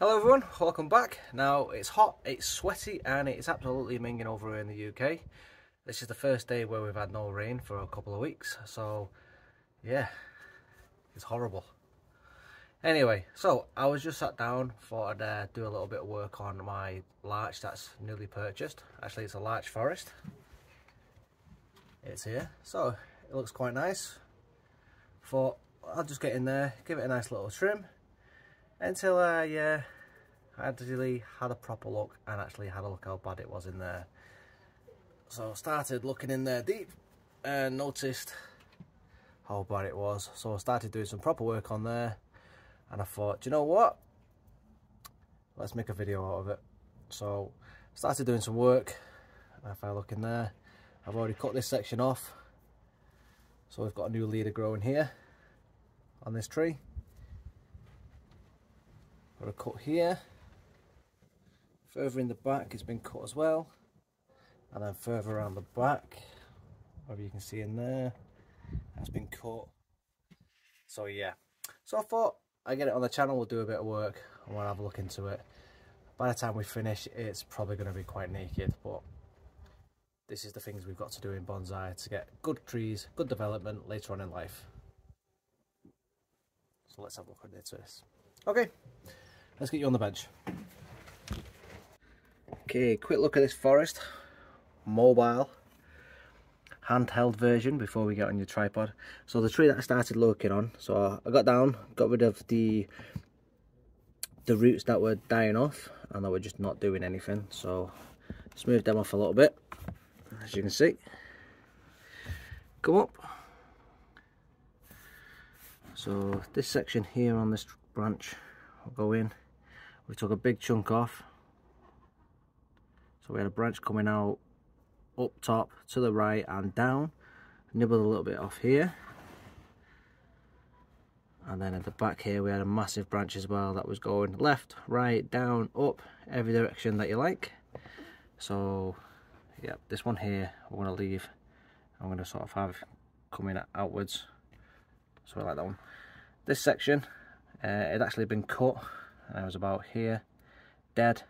Hello everyone, welcome back. Now it's hot, it's sweaty and it's absolutely minging over here in the UK. This is the first day where we've had no rain for a couple of weeks, so yeah, it's horrible. Anyway, so I was just sat down, thought I'd do a little bit of work on my larch that's newly purchased. Actually it's a Larch Forest. It's here, so it looks quite nice. Thought I'll just get in there, give it a nice little trim until I actually had a proper look and actually had a look how bad it was in there. So I started looking in there deep and noticed how bad it was. So I started doing some proper work on there and I thought, do you know what? Let's make a video out of it. So I started doing some work and if I look in there, I've already cut this section off. So we've got a new leader growing here on this tree. Got a cut here. Further in the back it's been cut as well. And then further around the back, whatever you can see in there, that's been cut. So yeah. So I thought I'd get it on the channel, we'll do a bit of work and we'll have a look into it. By the time we finish, it's probably going to be quite naked, but this is the things we've got to do in bonsai to get good trees, good development later on in life. So let's have a look into this. Okay. Let's get you on the bench. Okay, quick look at this forest. Mobile, handheld version before we get on your tripod. So the tree that I started looking on, so I got down, got rid of the roots that were dying off and that were just not doing anything. So smoothed them off a little bit, as you can see. Come up. So this section here on this branch, I'll go in. We took a big chunk off, so we had a branch coming out up top to the right and down. Nibbled a little bit off here, and then at the back here we had a massive branch as well that was going left, right, down, up, every direction that you like. So yeah, this one here we're going to leave. I'm going to sort of have coming outwards, so I like that one. This section it actually been cut. I was about here, dead.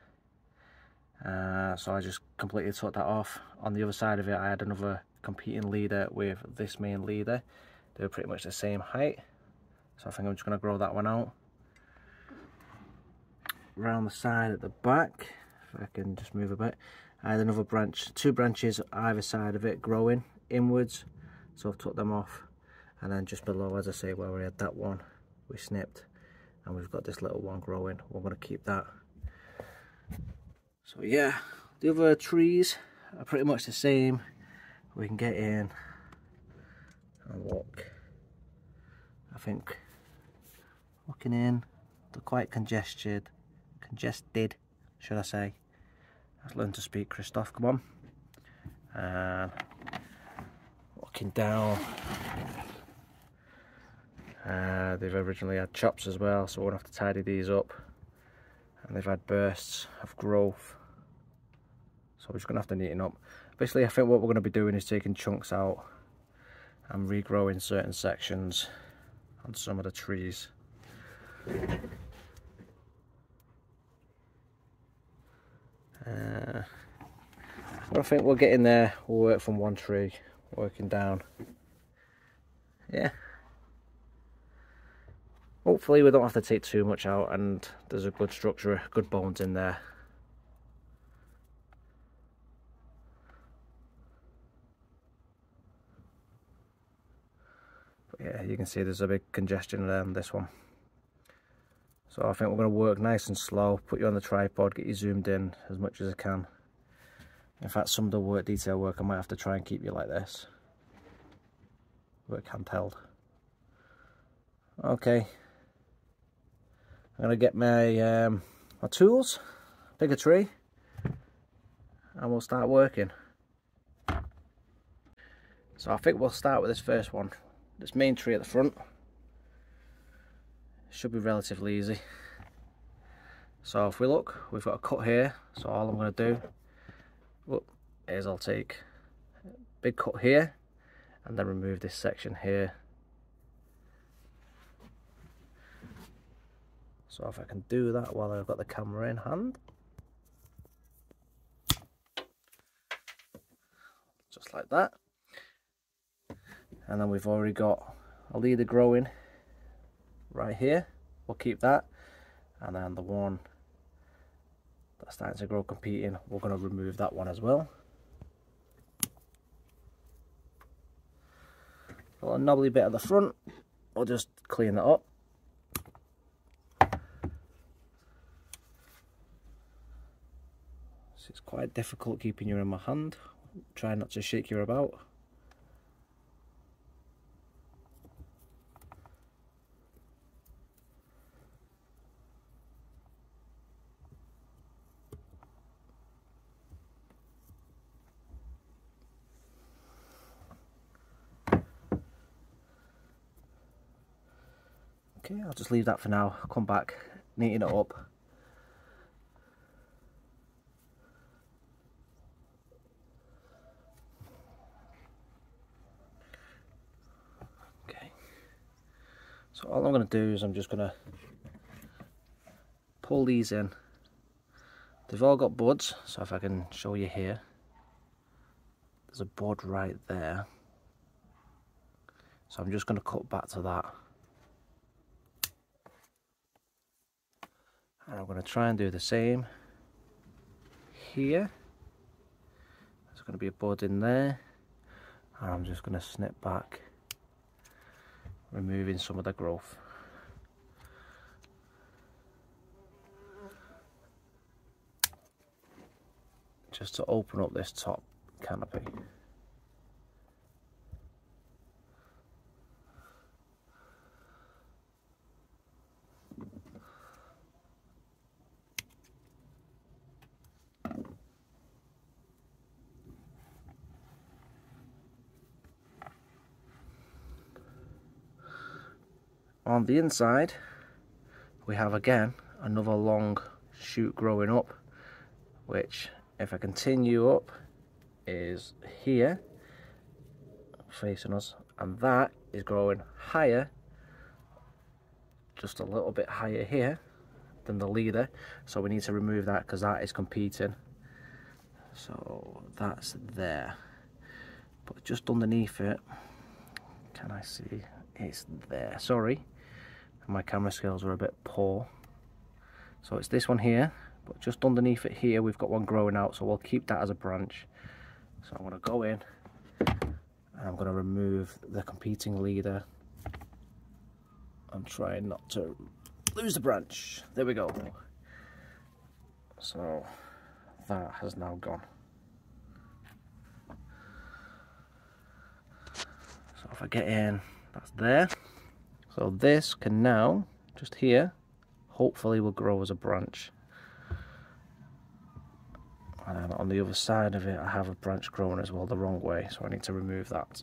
So I just completely took that off. On the other side of it, I had another competing leader with this main leader. They were pretty much the same height. So I think I'm just going to grow that one out. Around the side at the back, if I can just move a bit, I had another branch, two branches either side of it growing inwards. So I've took them off. And then just below, as I say, where we had that one, we snipped. And we've got this little one growing. We're going to keep that. So yeah, the other trees are pretty much the same. We can get in and look. I think looking in, they're quite congested, should I say. I've learned to speak, Christoph, come on. And looking down. They've originally had chops as well, so we're going to have to tidy these up. And they've had bursts of growth, so we're just going to have to neaten up. Basically, I think what we're going to be doing is taking chunks out and regrowing certain sections on some of the trees. But I think we'll get in there, we'll work from one tree, working down. Yeah. Hopefully we don't have to take too much out and there's a good structure, good bones in there. But yeah, you can see there's a big congestion there on this one. So I think we're going to work nice and slow, put you on the tripod, get you zoomed in as much as I can. In fact, some of the detail work I might have to try and keep you like this. Work handheld. Okay. I'm going to get my, my tools, pick a tree, and we'll start working. So I think we'll start with this first one, this main tree at the front. Should be relatively easy. So if we look, we've got a cut here, so all I'm going to do is I'll take a big cut here, and then remove this section here. So if I can do that while I've got the camera in hand, just like that. And then we've already got a leader growing right here. We'll keep that. And then the one that's starting to grow competing, we're going to remove that one as well. Got a knobbly bit at the front, we'll just clean that up. It's quite difficult keeping you in my hand. Try not to shake you about. Okay, I'll just leave that for now. I'll come back, neaten it up. Okay, so all I'm going to do is I'm just going to pull these in. They've all got buds, so if I can show you here, there's a bud right there. So I'm just going to cut back to that. And I'm going to try and do the same here. There's going to be a bud in there, and I'm just going to snip back, removing some of the growth. Just to open up this top canopy. On the inside, we have again another long shoot growing up, which if I continue up is here facing us, and that is growing higher, just a little bit higher here than the leader, so we need to remove that because that is competing. So that's there, but just underneath it, can I see? It's there. Sorry, my camera skills are a bit poor. So it's this one here, but just underneath it here we've got one growing out, so we'll keep that as a branch. So I'm going to go in and I'm going to remove the competing leader. I'm trying not to lose the branch. There we go. So that has now gone. So if I get in, that's there. So this can now, just here, hopefully will grow as a branch. And on the other side of it I have a branch growing as well the wrong way, so I need to remove that.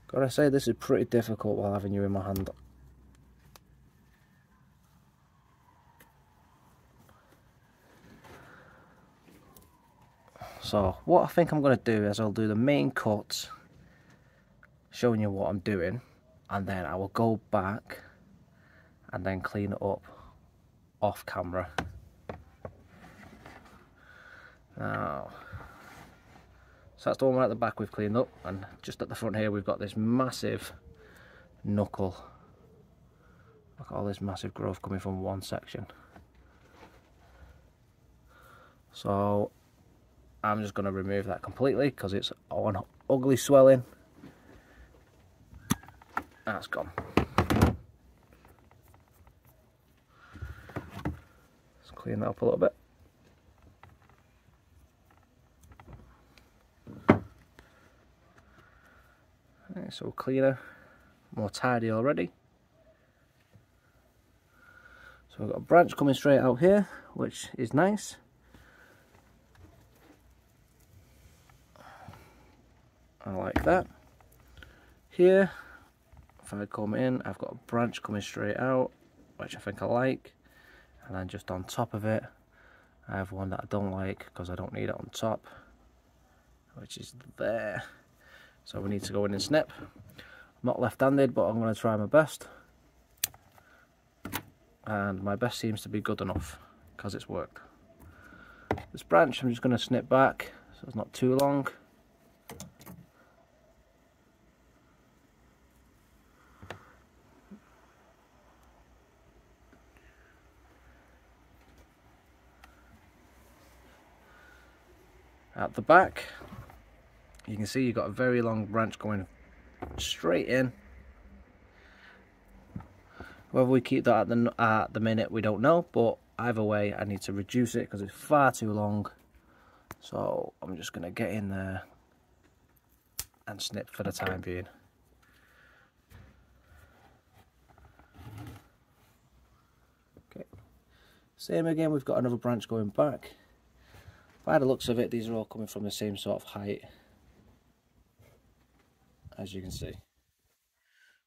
Gotta say, this is pretty difficult while having you in my hand. So what I think I'm going to do is I'll do the main cut, showing you what I'm doing, and then I will go back and then clean it up off camera. Now, so that's the one right at the back we've cleaned up, and just at the front here we've got this massive knuckle. Look at all this massive growth coming from one section. So I'm just going to remove that completely because it's one ugly swelling. That's gone. Let's clean that up a little bit. Right, so cleaner, more tidy already. So we've got a branch coming straight out here, which is nice. I like that. Here, if I come in, I've got a branch coming straight out, which I think I like. And then just on top of it, I have one that I don't like because I don't need it on top, which is there. So we need to go in and snip. I'm not left-handed, but I'm going to try my best. and my best seems to be good enough because it's worked. This branch I'm just going to snip back so it's not too long. At the back you can see you've got a very long branch going straight in. Whether we keep that at the minute we don't know, but either way I need to reduce it because it's far too long. So I'm just going to get in there and snip for the time being. Okay, same again, we've got another branch going back. By the looks of it, these are all coming from the same sort of height, as you can see.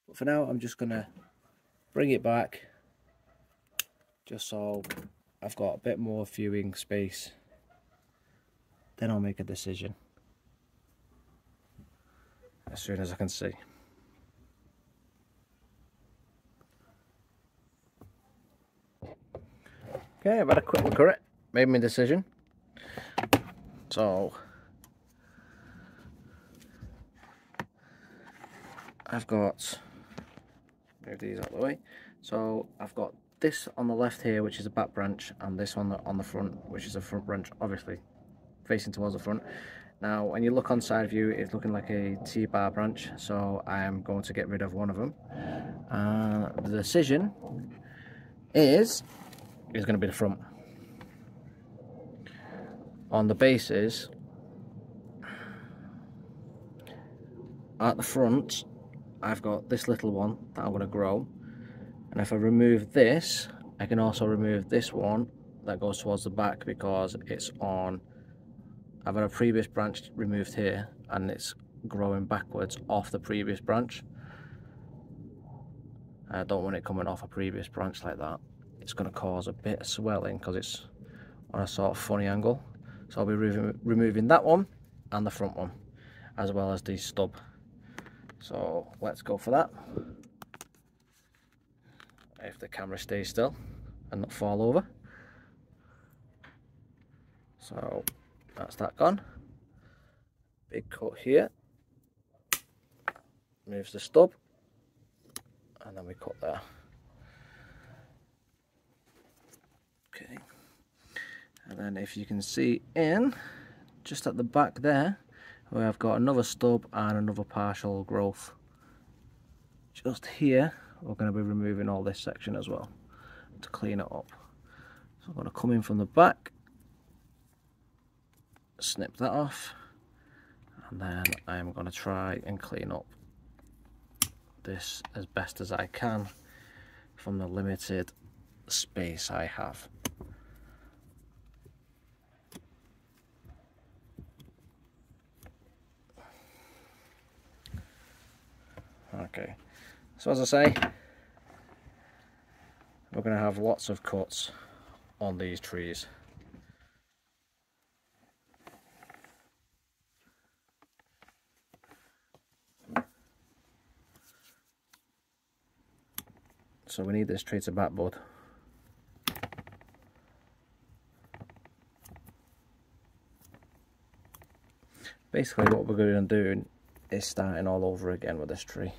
But for now, I'm just going to bring it back, just so I've got a bit more viewing space. Then I'll make a decision as soon as I can see. Okay, I've had a quick look at it, made my decision. So I've got, move these out of the way. So I've got this on the left here, which is a back branch, and this on the front, which is a front branch, obviously facing towards the front. Now when you look on side view, it's looking like a T-bar branch, so I am going to get rid of one of them. The decision is going to be the front. On the bases, at the front I've got this little one that I'm going to grow, and if I remove this I can also remove this one that goes towards the back because it's on, I've had a previous branch removed here and it's growing backwards off the previous branch. I don't want it coming off a previous branch like that. It's going to cause a bit of swelling because it's on a sort of funny angle. So I'll be removing that one and the front one, as well as the stub. So let's go for that. If the camera stays still and not fall over. So that's that gone. Big cut here. Moves the stub. And then we cut there. Okay. And then if you can see in, just at the back there, where I've got another stub and another partial growth. Just here, we're going to be removing all this section as well to clean it up. So I'm going to come in from the back, snip that off, and then I'm going to try and clean up this as best as I can from the limited space I have. Okay, so as I say, we're going to have lots of cuts on these trees. So we need this tree to back bud. Basically what we're going to do is starting all over again with this tree.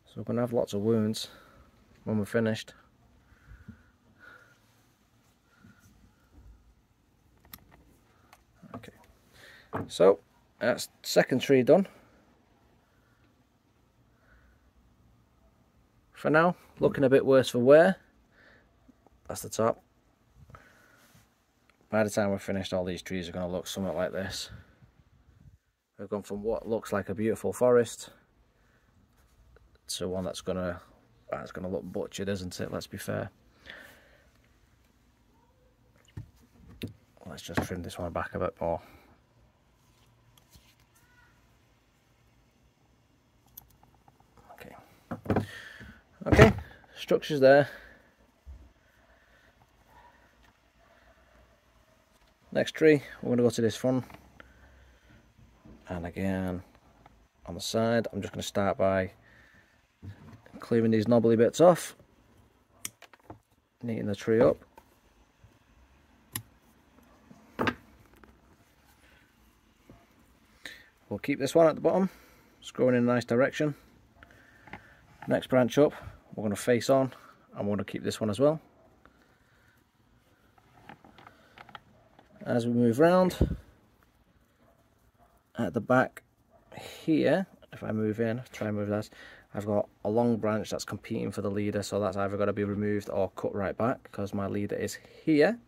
So we're going to have lots of wounds when we're finished. Okay, so that's second tree done. For now, looking a bit worse for wear. That's the top. By the time we're finished, all these trees are going to look somewhat like this. We've gone from what looks like a beautiful forest to one that's going to look butchered, isn't it? Let's be fair. Let's just trim this one back a bit more. Okay. Okay, structure's there. Next tree, we're going to go to this one, and again on the side I'm just going to start by clearing these knobbly bits off, neaten the tree up. We'll keep this one at the bottom, it's growing in a nice direction. Next branch up, we're going to face on, and we're going to keep this one as well. As we move round, at the back here, if I move in, try and move that, I've got a long branch that's competing for the leader, so that's either got to be removed or cut right back because my leader is here.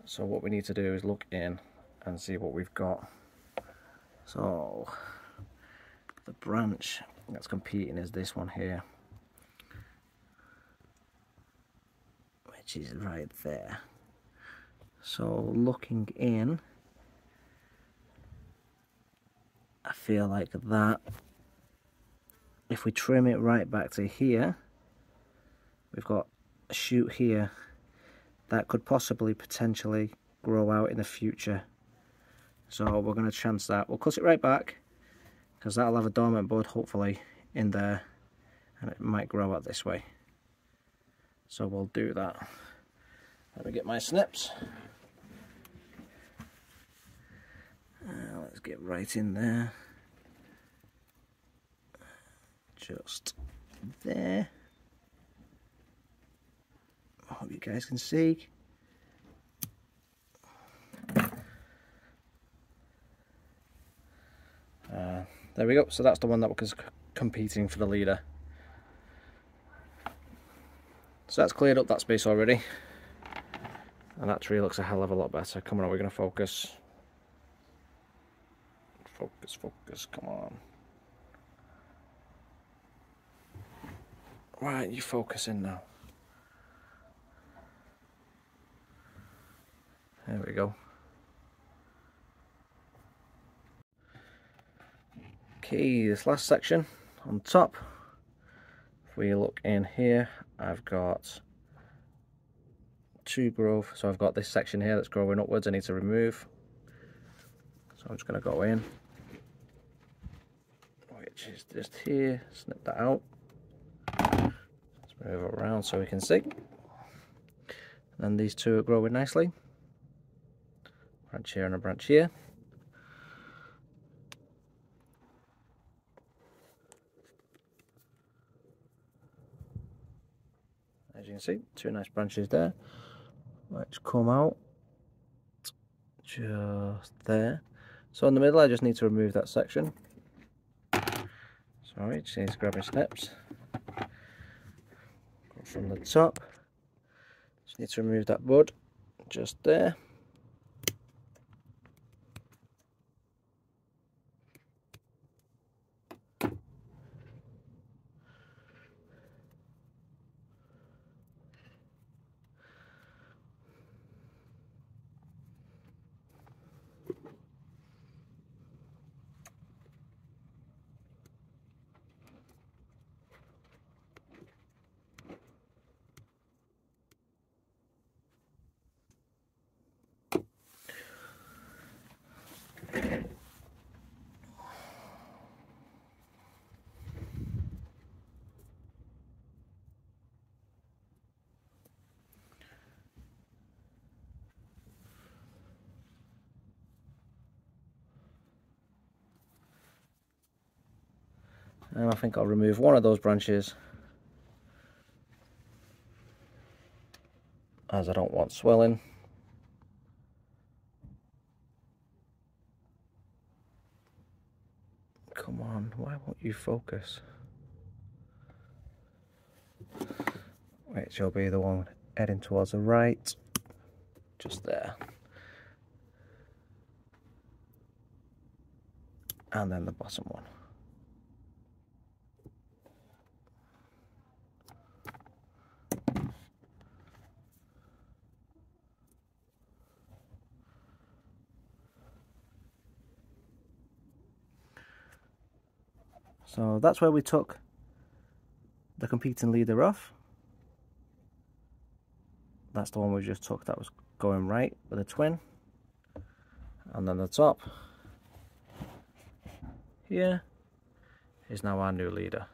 So what we need to do is look in and see what we've got. So the branch that's competing is this one here, which is right there. So looking in, I feel like that, if we trim it right back to here, we've got a shoot here that could possibly potentially grow out in the future. So we're going to chance that. We'll cut it right back because that'll have a dormant bud hopefully in there, and it might grow out this way. So we'll do that. Let me get my snips. Let's get right in there. Just there. I hope you guys can see. There we go. So that's the one that was competing for the leader. So that's cleared up that space already. And that tree looks a hell of a lot better. Come on, we're going to focus. Focus, focus, come on. Why aren't you focusing now? There we go. Okay, this last section on top, if we look in here, I've got two growth. So I've got this section here that's growing upwards I need to remove. So I'm just going to go in, which is just here, snip that out. Let's move it around so we can see. And then these two are growing nicely. Branch here and a branch here. As you can see, two nice branches there, which come out just there. So in the middle I just need to remove that section. Sorry, just need to grab my snips. Go from the top. Just need to remove that bud just there. And I think I'll remove one of those branches as I don't want swelling. Come on, why won't you focus? Which will be the one heading towards the right, just there. And then the bottom one. So that's where we took the competing leader off. That's the one we just took that was going right with a twin. And then the top here is now our new leader.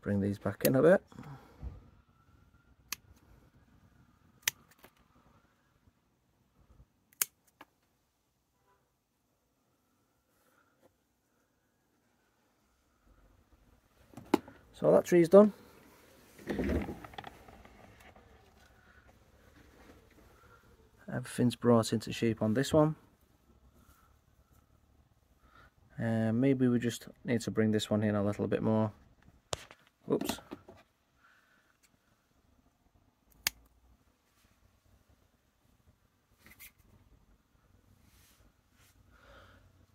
Bring these back in a bit. So that tree's done. Everything's brought into shape on this one. Maybe we just need to bring this one in a little bit more. Oops.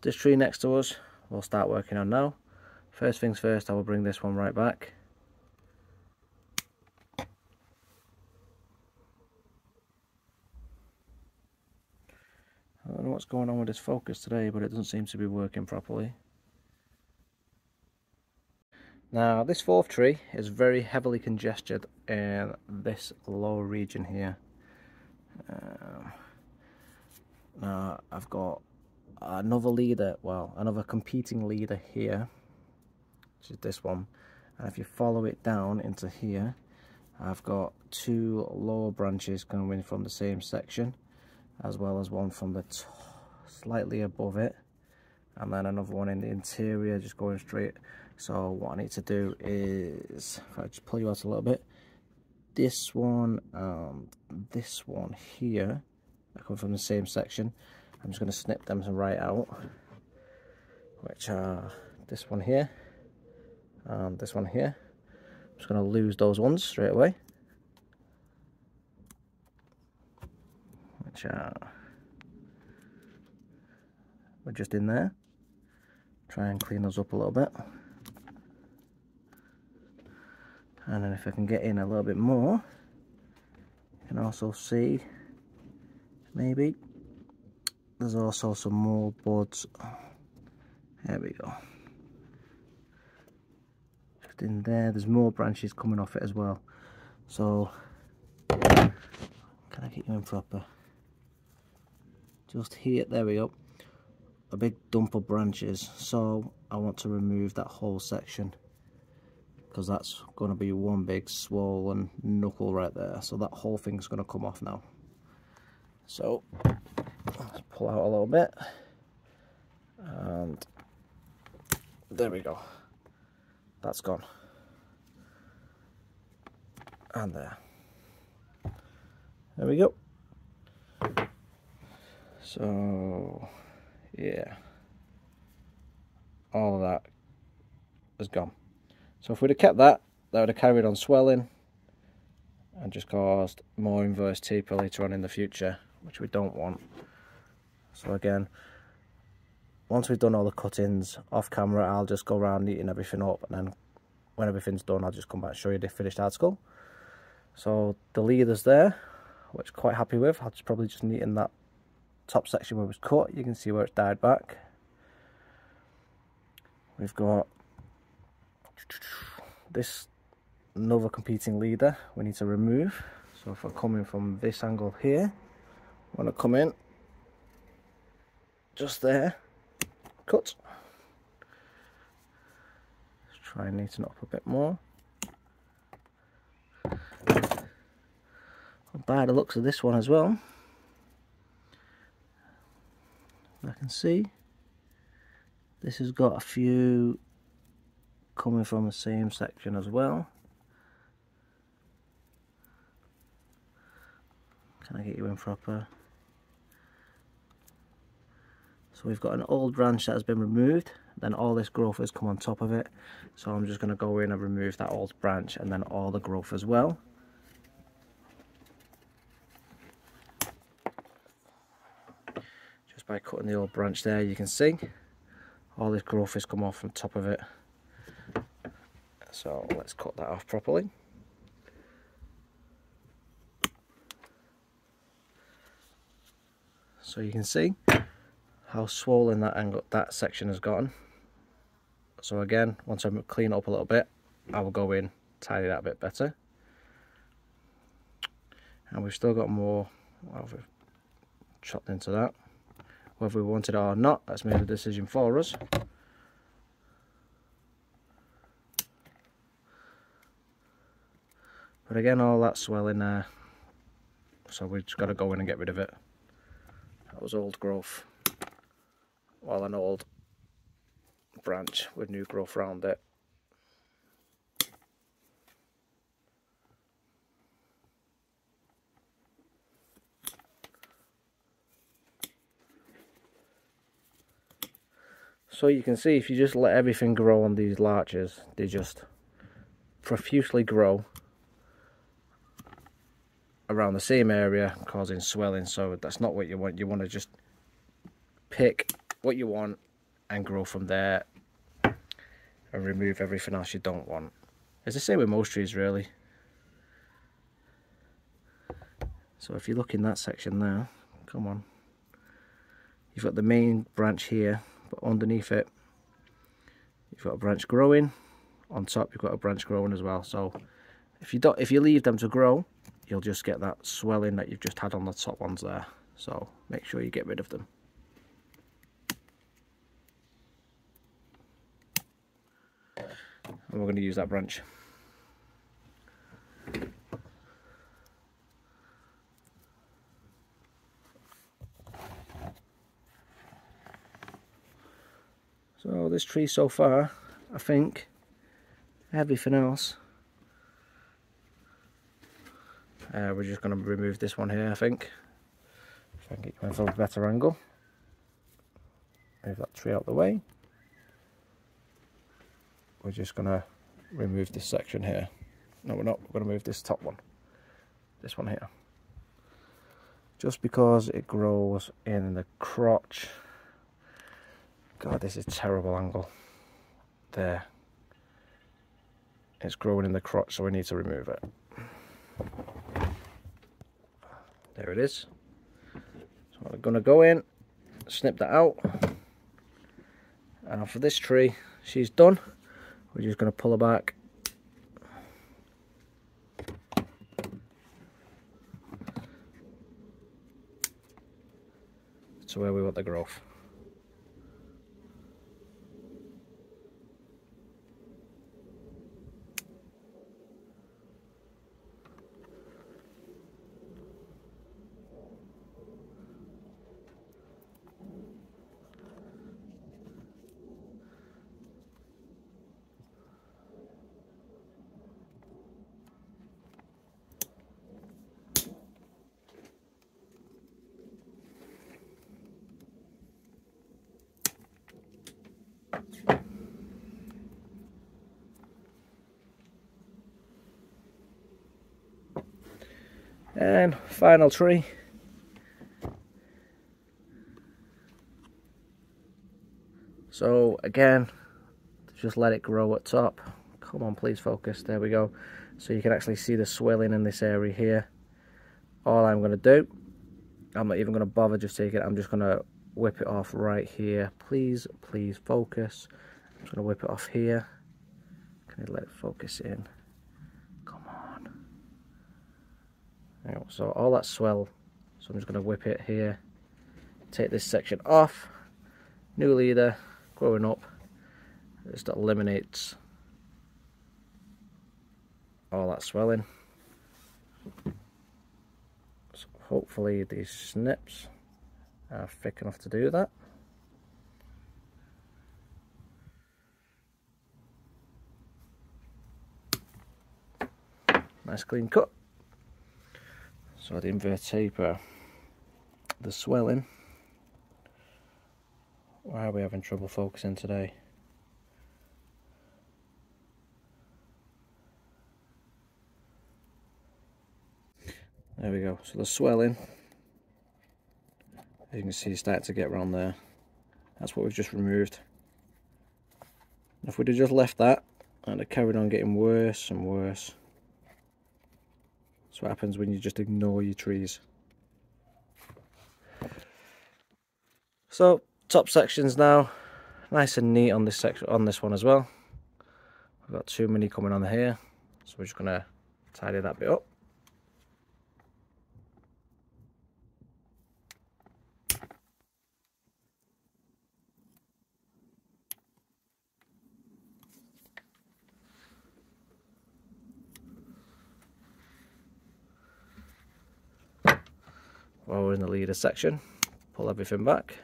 This tree next to us we'll start working on now. First things first, I will bring this one right back. I don't know what's going on with this focus today, but it doesn't seem to be working properly. Now this fourth tree is very heavily congested in this lower region here. Now I've got another leader, well, another competing leader here, which is this one, and if you follow it down into here, I've got two lower branches coming from the same section, as well as one from the slightly above it, and then another one in the interior just going straight. So what I need to do is, if I just pull you out a little bit, this one and this one here are coming from the same section. I'm just going to snip them right out, which are this one here and this one here. I'm just going to lose those ones straight away, which are, we're just in there. Try and clean those up a little bit. And then if I can get in a little bit more, you can also see maybe there's also some more buds. There we go. Just in there, there's more branches coming off it as well. So, can I get you in proper? Just here, there we go. A big dump of branches. So, I want to remove that whole section, because that's going to be one big swollen knuckle right there. So that whole thing's going to come off now. So let's pull out a little bit, and there we go. That's gone. And there we go. So yeah, all of that is gone. So if we'd have kept that, that would have carried on swelling and just caused more inverse taper later on in the future, which we don't want. So again, once we've done all the cuttings off camera, I'll just go around neating everything up, and then when everything's done, I'll just come back and show you the finished article. So the leader's there, which I'm quite happy with. I'll just probably just neaten that top section where it was cut. You can see where it's dyed back. We've got this another competing leader we need to remove. So if I come in from this angle here, I want to come in just there, cut. Let's try and neaten it up a bit more. By the looks of this one as well, I can see this has got a few coming from the same section as well. Can I get you in proper? So we've got an old branch that has been removed, then all this growth has come on top of it. So I'm just going to go in and remove that old branch and then all the growth as well. Just by cutting the old branch there, you can see all this growth has come off from top of it. So let's cut that off properly. So you can see how swollen that section has gotten. So again, once I clean it up a little bit, I will go in, tidy that a bit better. And we've still got more. Well, we've chopped into that. Whether we want it or not, that's made a decision for us. But again, all that swelling there, so we've just got to go in and get rid of it. That was old growth, well, an old branch with new growth around it. So you can see, if you just let everything grow on these larches, they just profusely grow around the same area, causing swelling. So that's not what you want. You want to just pick what you want and grow from there, and remove everything else you don't want. It's the same with most trees, really. So if you look in that section there, come on, you've got the main branch here, but underneath it you've got a branch growing. On top you've got a branch growing as well. So if you leave them to grow, you'll just get that swelling that you've just had on the top ones there. So make sure you get rid of them. And we're going to use that branch. So this tree so far, I think everything else, we're just going to remove this one here, I think. If I can get you into a better angle. Move that tree out of the way. We're just going to remove this section here. No, we're not. We're going to move this top one. This one here. Just because it grows in the crotch. God, this is a terrible angle. There. It's growing in the crotch, so we need to remove it. There it is. So we're going to go in, snip that out. And for this tree, she's done. We're just going to pull her back. To where we want the growth. And final tree. So again, just let it grow at top. Come on, please focus. There we go. So you can actually see the swelling in this area here. All I'm going to do, I'm not even going to bother just taking it. I'm just going to whip it off right here. Please, please focus. I'm just going to whip it off here. Can I let it focus in? Come on. So all that swell, so I'm just going to whip it here, take this section off, new leader, growing up, it just eliminates all that swelling. So hopefully these snips are thick enough to do that. Nice clean cut. So the invert taper, the swelling. Why are we having trouble focusing today? There we go. So the swelling, as you can see, starting to get around there. That's what we've just removed. If we'd have just left that, and it carried on getting worse and worse. That's what happens when you just ignore your trees. So top sections now, nice and neat on this section, on this one as well. We've got too many coming on here, so we're just gonna tidy that bit up. While we're in the leader section, pull everything back.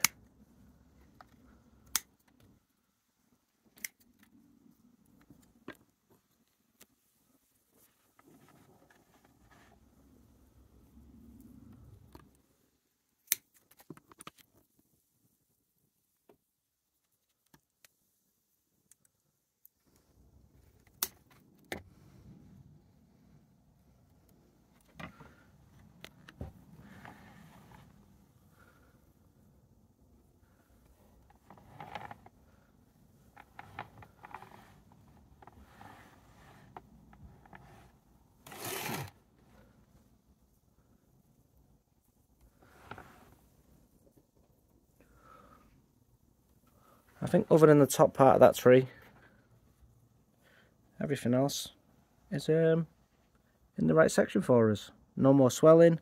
I think other than the top part of that tree, everything else is in the right section for us. No more swelling,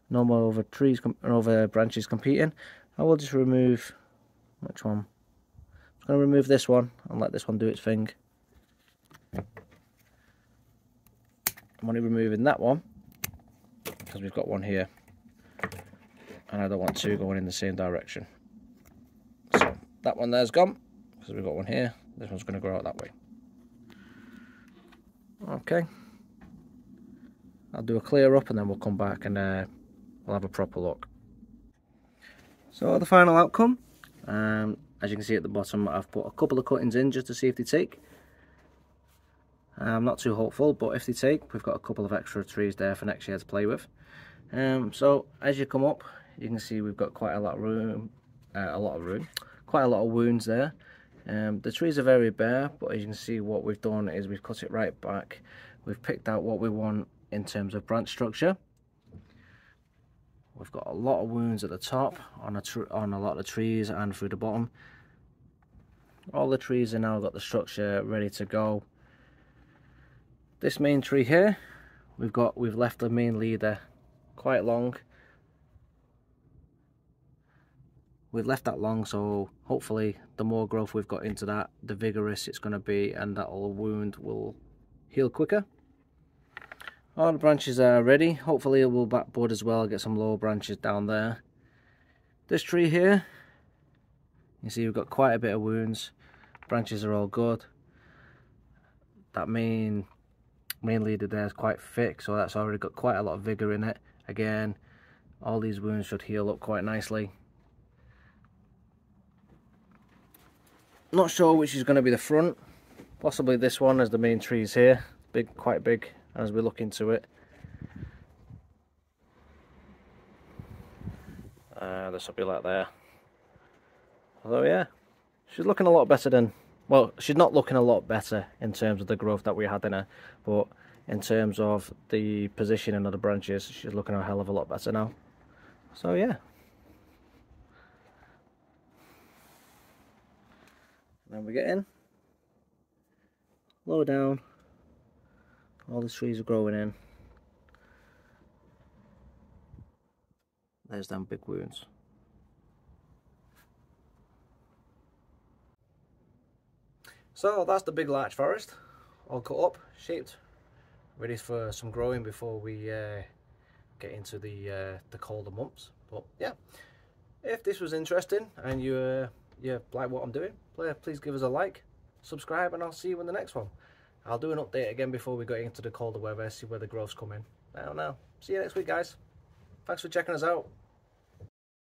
no more over trees or over branches competing. I will just remove, which one? I'm going to remove this one and let this one do its thing. I'm only removing that one because we've got one here and I don't want two going in the same direction. So that one there's gone because we've got one here. This one's going to grow out that way. Okay, I'll do a clear up and then we'll come back and we'll have a proper look. So the final outcome, as you can see at the bottom, I've put a couple of cuttings in just to see if they take. I'm not too hopeful, but if they take, we've got a couple of extra trees there for next year to play with. So as you come up, you can see we've got quite a lot of room, quite a lot of wounds there. The trees are very bare, but as you can see, what we've done is we've cut it right back. We've picked out what we want in terms of branch structure. We've got a lot of wounds at the top on a lot of trees and through the bottom. All the trees are now got the structure ready to go. This main tree here, we've left the main leader quite long. We've left that long, so hopefully the more growth we've got into that, the vigorous it's going to be, and that old wound will heal quicker. All the branches are ready. Hopefully it will backbud as well, get some lower branches down there. This tree here, you see we've got quite a bit of wounds. Branches are all good. That main leader there is quite thick, so that's already got quite a lot of vigor in it. Again, all these wounds should heal up quite nicely. Not sure which is going to be the front. Possibly this one, as the main tree's here. Big, quite big as we look into it. This will be like there. Although yeah, she's looking a lot better than, well, she's not looking a lot better in terms of the growth that we had in her, but in terms of the positioning of the branches, she's looking a hell of a lot better now. So yeah. Then we get in, lower down, all the trees are growing in. There's them big wounds. So that's the big larch forest, all cut up, shaped, ready for some growing before we get into the colder months. But yeah, if this was interesting and you like what I'm doing, please give us a like, subscribe, and I'll see you in the next one. I'll do an update again before we go into the colder weather, see where the growth's coming. I don't know. See you next week, guys. Thanks for checking us out.